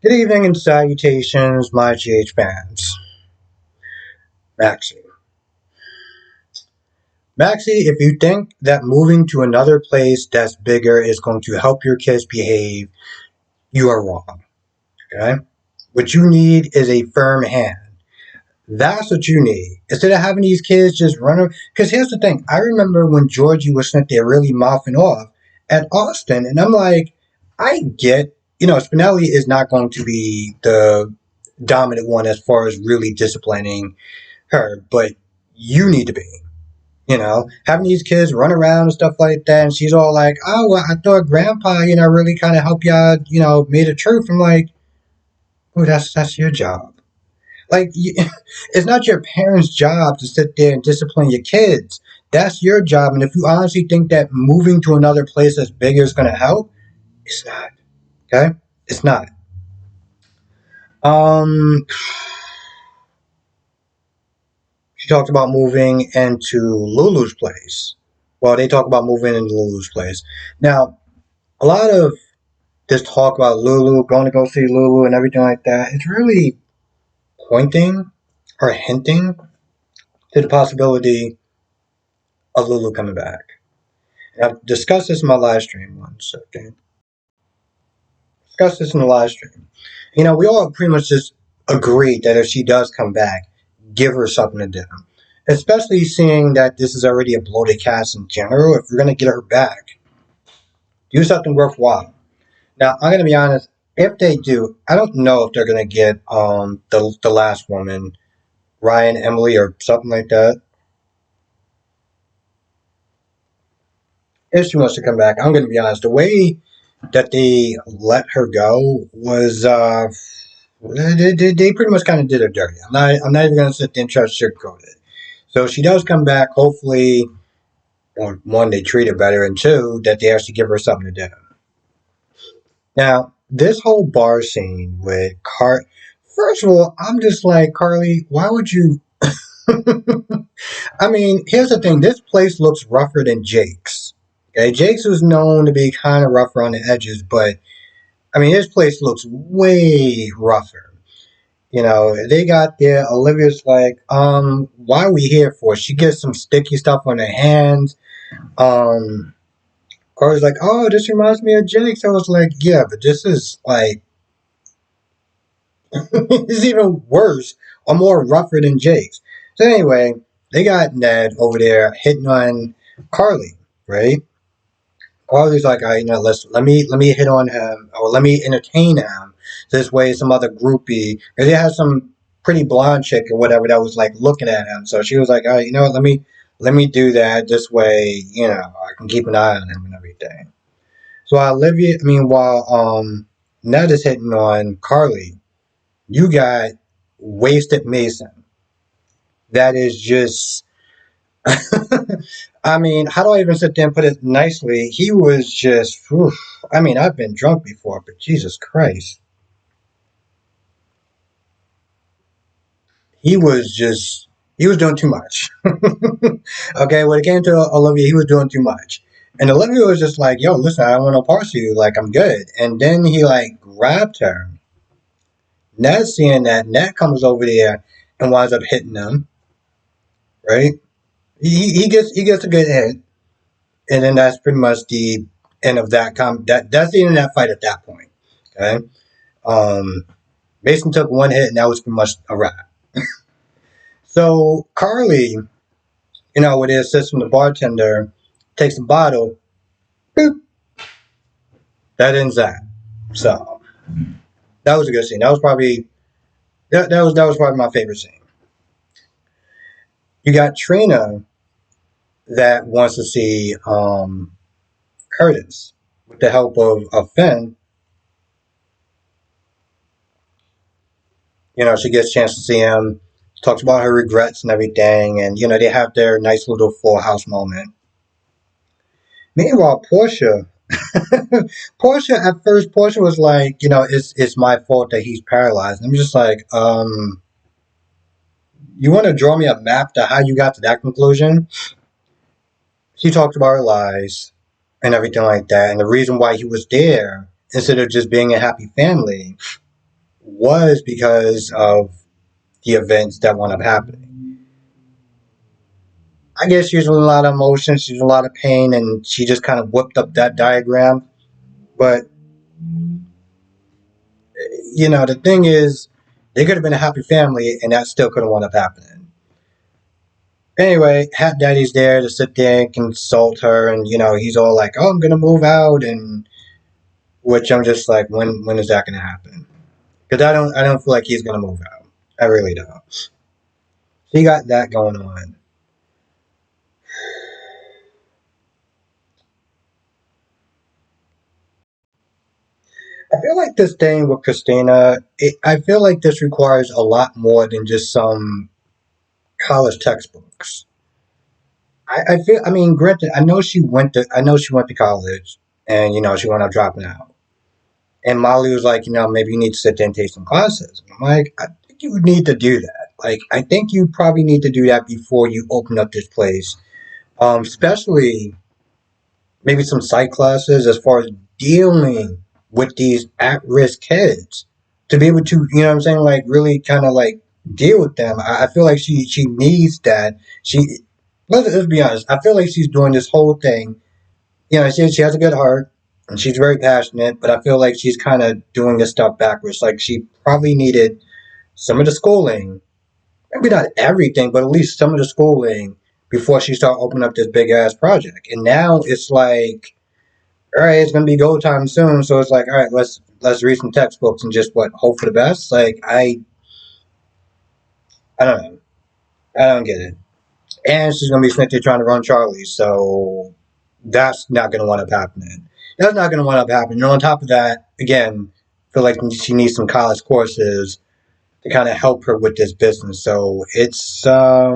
Good evening and salutations, my GH fans. Maxie. Maxie, if you think that moving to another place that's bigger is going to help your kids behave, you are wrong. Okay? What you need is a firm hand. That's what you need. Instead of having these kids just run. Because here's the thing. I remember when Georgie was sent there really mouthing off at Austin, and I'm like, I get, Spinelli is not going to be the dominant one as far as really disciplining her, but you need to be. Having these kids run around and stuff like that, and she's all like, "Oh, well, I thought Grandpa, really kind of helped y'all, made a truth." I'm like, "Oh, that's your job. Like, it's not your parents' job to sit there and discipline your kids. That's your job. And if you honestly think that moving to another place that's bigger is going to help, it's not. Okay, it's not." Um, She talked about moving into Lulu's place. Well, they talk about moving into Lulu's place. Now, a lot of this talk about Lulu, going to go see Lulu and everything like that, it's really pointing or hinting to the possibility of Lulu coming back. And I've discussed this in my live stream once. Okay. Discussed this in the live stream. We all pretty much just agreed that if she does come back, give her something to do. Especially seeing that this is already a bloated cast in general. If you're going to get her back, do something worthwhile. Now, I'm going to be honest. If they do, I don't know if they're going to get the last woman, Ryan, Emily, or something like that. If she wants to come back, I'm going to be honest. The way that they let her go was they pretty much kind of did her dirty. I'm not even going to sit there and try to sugarcoat it. So if she does come back, hopefully, one, they treat her better, and two, that they actually give her something to do. Now, this whole bar scene with first of all, I'm just like, Carly, why would you? I mean, here's the thing. This place looks rougher than Jake's. Okay, Jake's was known to be kind of rougher on the edges, but I mean, this place looks way rougher. They got there. Olivia's like, why are we here for? She gets some sticky stuff on her hands. Corey's like, oh, this reminds me of Jake's. I was like, yeah, but this is like, this is even worse or more rougher than Jake's. So anyway, they got Ned over there hitting on Carly, right? Carly's like, all right, let me hit on him, or let me entertain him. This way, some other groupie, because they had some pretty blonde chick or whatever that was like looking at him. So she was like, all right, let me do that. This way, I can keep an eye on him and everything. So while Ned is hitting on Carly, you got Wasted Mason. That is just. I mean, how do I even sit there and put it nicely? He was just. Oof. I mean, I've been drunk before, but Jesus Christ. He was just. He was doing too much. Okay, when it came to Olivia, he was doing too much. And Olivia was just like, yo, listen, I don't want to parse you. Like, I'm good. And then he, like, grabbed her. Ned seeing that, Ned comes over there and winds up hitting him. Right? He gets a good hit. And then that's pretty much the end of that. That's the end of that fight at that point. Okay? Mason took one hit, and that was pretty much a wrap. So Carly, with the assist from the bartender, takes a bottle. Boop. That ends that. So that was a good scene. That was probably my favorite scene. You got Trina that wants to see Curtis with the help of Finn. She gets a chance to see him. Talks about her regrets and everything, and they have their nice little full house moment. Meanwhile, Porsche Portia was like, it's my fault that he's paralyzed. And I'm just like, you want to draw me a map to how you got to that conclusion? She talked about her lies and everything like that, and the reason why he was there instead of just being a happy family was because of the events that wound up happening. I guess she's in a lot of emotion, she's in a lot of pain, and she just kind of whipped up that diagram. But the thing is, they could have been a happy family, and that still could have wound up happening. Anyway, Hat Daddy's there to sit there and consult her, and he's all like, "Oh, I'm gonna move out," and which I'm just like, when is that gonna happen? Because I don't feel like he's gonna move out. I really don't. So you got that going on. I feel like this thing with Christina, I feel like this requires a lot more than just some college textbooks. I mean, granted, I know she went to college, and she wound up dropping out. And Molly was like, maybe you need to sit there and take some classes. And I'm like, I think you would need to do that. Like, I think you probably need to do that before you open up this place. Especially maybe some psych classes as far as dealing with these at-risk kids to be able to, what I'm saying, like really kind of like deal with them. I feel like she needs that. Let's be honest. I feel like she's doing this whole thing. She has a good heart and she's very passionate, but I feel like she's kind of doing this stuff backwards. Like she probably needed some of the schooling, maybe not everything, but at least some of the schooling before she started opening up this big ass project. And now it's like, all right, it's gonna be go time soon, so it's like, all right, let's read some textbooks and just hope for the best. Like I don't know, I don't get it. And she's gonna be sitting there trying to run Charlie, so that's not gonna wind up happening. That's not gonna wind up happening. And on top of that, again, I feel like she needs some college courses to kind of help her with this business. So it's a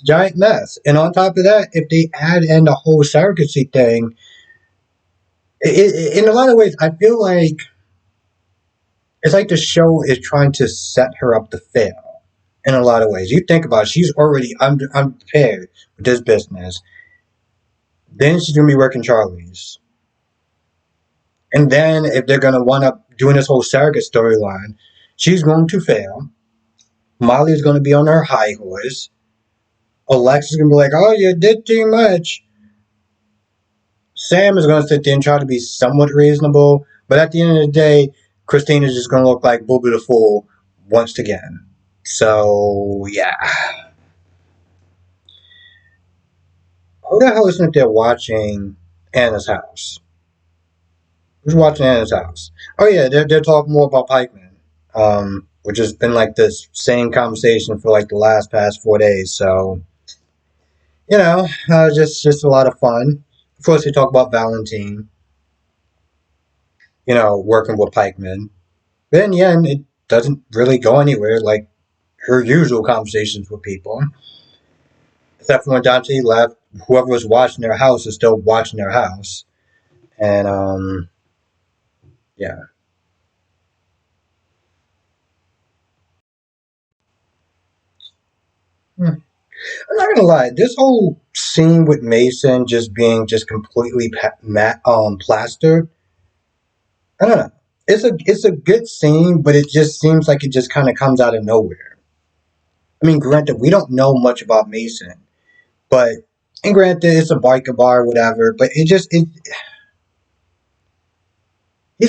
giant mess. And on top of that, if they add in the whole surrogacy thing, in a lot of ways, I feel like it's like the show is trying to set her up to fail in a lot of ways. You think about it, she's already unprepared with this business. Then she's gonna be working Charlie's. And then if they're gonna wind up doing this whole surrogate storyline, she's going to fail. Molly is gonna be on her high horse. Alexa's gonna be like, "Oh, you did too much." Sam is gonna sit there and try to be somewhat reasonable, but at the end of the day, Christina's just gonna look like Booby the Fool once again. So yeah. Who the hell isn't there watching Anna's house? Who's watching Anna's house? Oh yeah, they're talking more about Pikeman, which has been like this same conversation for like the last past 4 days. So just a lot of fun. Of course, they talk about Valentine, working with Pikeman. But in the end, it doesn't really go anywhere like her usual conversations with people. Except for when Dante left, whoever was watching their house is still watching their house. And yeah. Hmm. I'm not gonna lie. This whole scene with Mason just being just completely plastered. I don't know. It's a good scene, but it just seems like it just kind of comes out of nowhere. I mean, granted, we don't know much about Mason, but and granted, it's a biker bar, whatever. But he's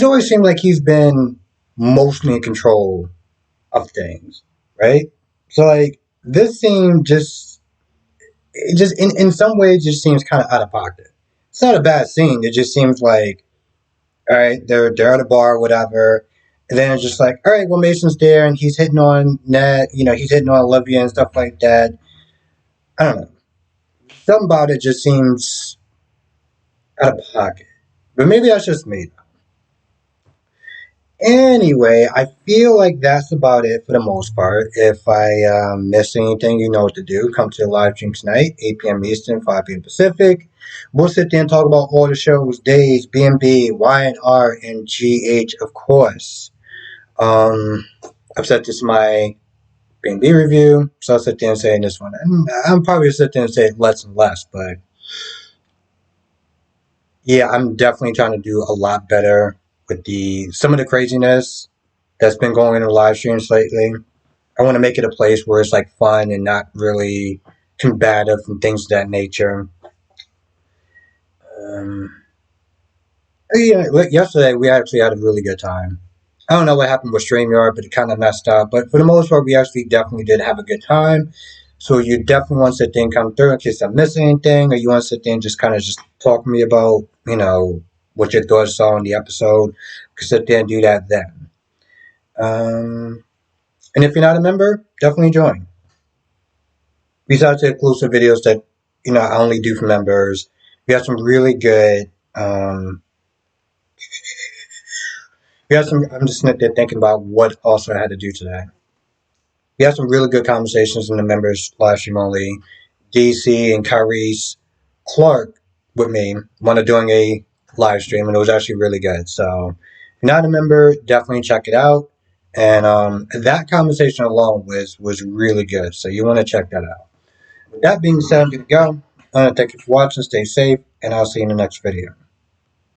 always seemed like he's been mostly in control of things, right? So like this scene just it just in some ways just seems kind of out of pocket. It's not a bad scene. It just seems like all right, they're at a bar, whatever. And then it's just like, all right, well Mason's there and he's hitting on Ned, he's hitting on Olivia and stuff like that. I don't know. Something about it just seems out of pocket. But maybe that's just me. Anyway, I feel like that's about it for the most part. If I missed anything, you know what to do. Come to the live stream tonight, 8 p.m. Eastern, 5 p.m. Pacific. We'll sit there and talk about all the shows, days, B&B, Y&R, and GH, of course. Um, I've said this in my B&B review, so I'll sit there and say this one. And I'm probably sit there and say less and less, but yeah, I'm definitely trying to do a lot better with some of the craziness. that's been going into live streams lately. I want to make it a place where it's like fun and not really combative and things of that nature. Um, yeah, yesterday we actually had a really good time. I don't know what happened with StreamYard, but it kind of messed up. But for the most part, we actually definitely did have a good time. So you definitely want to sit there and come through in case I'm missing anything, or you want to sit there and just kind of just talk to me about, what your thoughts are on the episode. You can sit there and do that then. And if you're not a member, definitely join. Besides the exclusive videos that, I only do for members, we have some really good, I'm just sitting there thinking about what also I had to do today. We had some really good conversations in the members live stream only. DC and Kyrie's Clark with me when doing a live stream, and it was actually really good. So, if you're not a member, definitely check it out. And that conversation alone was really good. So you want to check that out. With that being said, I'm gonna go. Thank you for watching. Stay safe, and I'll see you in the next video.